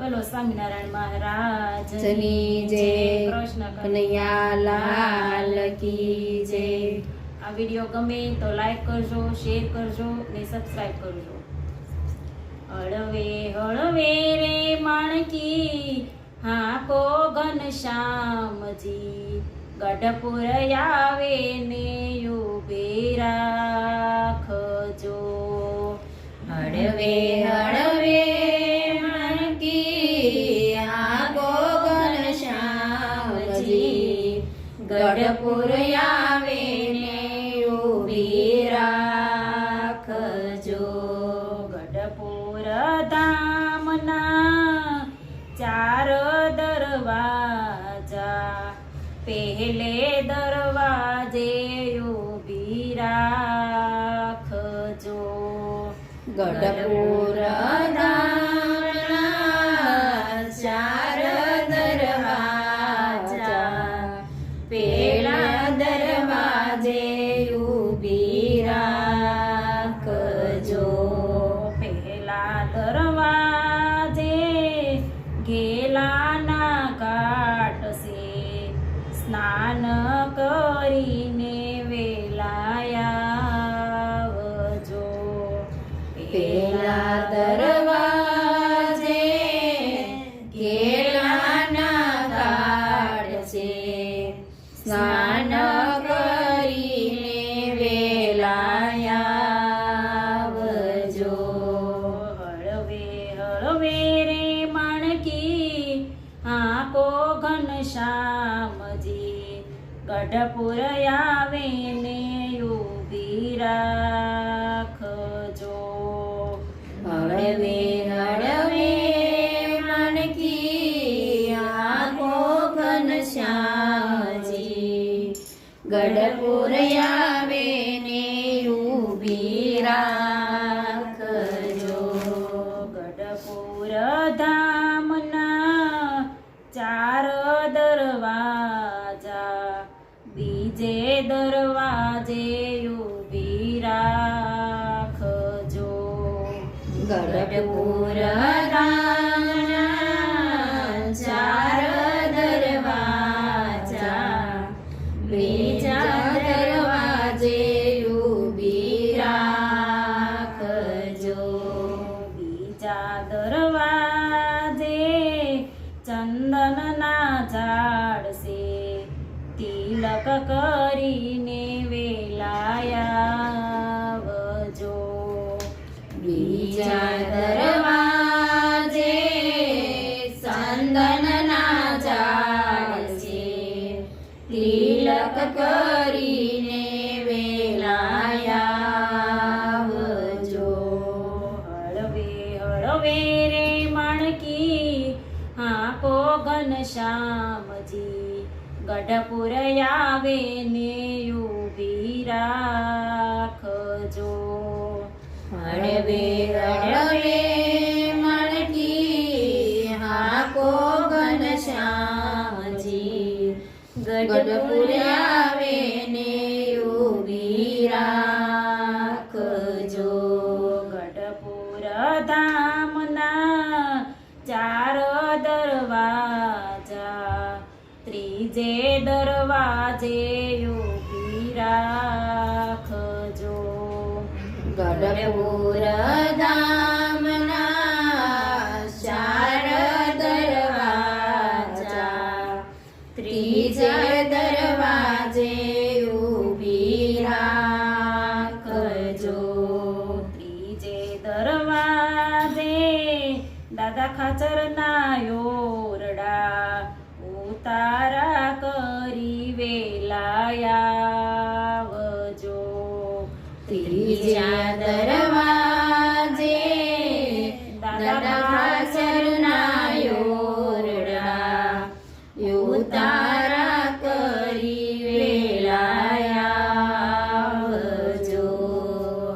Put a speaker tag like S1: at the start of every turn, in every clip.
S1: બોલો સ્વામિનારાયણ મહારાજની
S2: જય.
S1: કૃષ્ણ
S2: કનૈયા લાલ કી જય.
S1: આ વિડીયો ગમે તો લાઈક કરજો, શેર કરજો ને સબસ્ક્રાઇબ કરજો. હળવે હળવે રે માણકી હાકો ઘનશ્યામજી, ગઢપુર આવે ને ઉભે રાખજો.
S2: હળવે હળવે માણકી આગો ઘનશ્યામજી, ગઢપુર આવે ને ઊભી રાખજો.
S1: ગઢપુર ધામના ચાર દરવાજા, પહેલે દરવાજે ઊભી રાખજો.
S2: ગઢપુર ધામના ચાર દરવાજા, પેલા દરવાજે ઊભી રાખજો.
S1: પહેલા દરવાજે ઘેલાના ઘાટ છે, સ્નાન કરીને વેલાયા.
S2: પેલા દરવાજે ઘેલાના ઘાટ છે, સ્નાન કરીને વેલાયા.
S1: હળવે હળવે રે માણકી હાકો ઘનશ્યામજી, ગઢપુર આવે ને ઊભી રાખજો.
S2: હળવે હળવે માણકી આખો ઘનશ્યામજી, ગઢપુર આવે ને ઊભી રાખજો.
S1: ગઢપુર ધામના ચાર દરવાજા, બીજે દરવાજે ઊભી રાખજો.
S2: ગઢપુર ધામના ચાર દરવાજા, બીજા દરવાજે ઊભી રાખજો.
S1: બીજા દરવાજે ચંદનના ઝાડ છે, તિલક કરીને વેલાયા.
S2: બીજા દરવાજે ચંદનના ઝાડ છે, તિલક કરીને વેલાયા.
S1: હળવે હળવે રે માણકી હાકો ઘનશ્યામજી, ગઢપુર આવે ને ઊભી રાખજો.
S2: હળવે હળવે માણકી હાકો ઘનશ્યામજી, ગઢપુર આવે ને ઊભી રાખજો.
S1: ગઢપુર ધામના ચાર દરવાજા, ત્રીજે દરવાજે ઊભી રાખજો.
S2: ગઢપુર ધામના ચાર દરવાજા, ત્રીજે દરવાજે ઊભી રાખજો.
S1: ત્રીજે દરવાજે દાદા ખાચરના યોરડા, ઉતારા કરી વેલાયા.
S2: ત્રીજા દરવાજે દાદા ખાચરના યોરડા, ઉતારા કરી વેલાયા.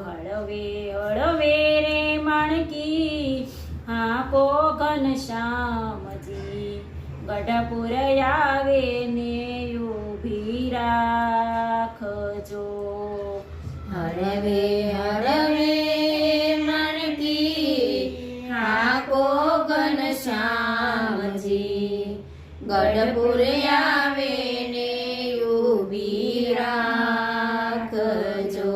S1: હળવે હળવે રે માણકી હાકો ઘનશ્યામજી, ગઢપુર આવે ને ઊભી રાખજો.
S2: હળવે હળવે માણકી હાકો ઘનશ્યામ ગઢપુર આવે ને ઊભી રાખજો.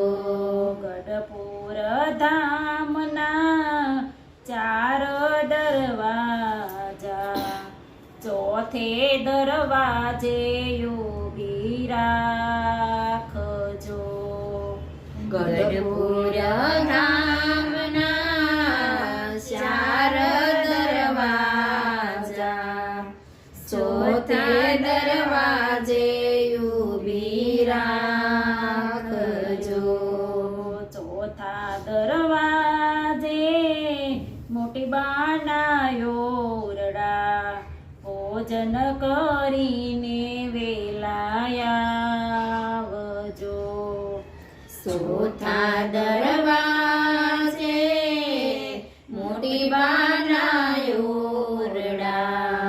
S1: ગઢપુર ધામના 4 દરવાજા, ચોથે દરવાજે ઊભી રાખજો.
S2: ગઢપુર ધામના 4 દરવાજા, ચોથે દરવાજે ઊભી રાખજો.
S1: ચોથા દરવાજે મોટી બાના ઓરડા, ભોજન કરીને વેલાયા આવજો.
S2: ચોથા દરવાજે મોટી બાના ઓરડા,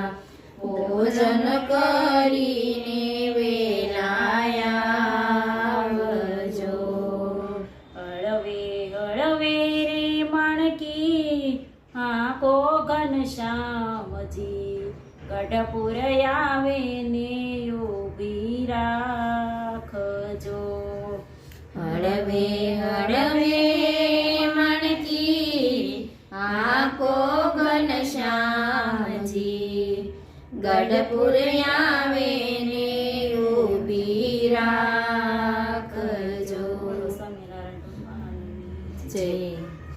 S2: ભોજન કરીને વેલાયા આવજો.
S1: હળવે હળવે રે માણકી આંખો ઘનશ્યામજી, ગઢપુર આવે ને ઊભી રાખજો.
S2: હળવે હળવે મણકી આંખો ઘનશ્યામજી, ગઢપુર આવે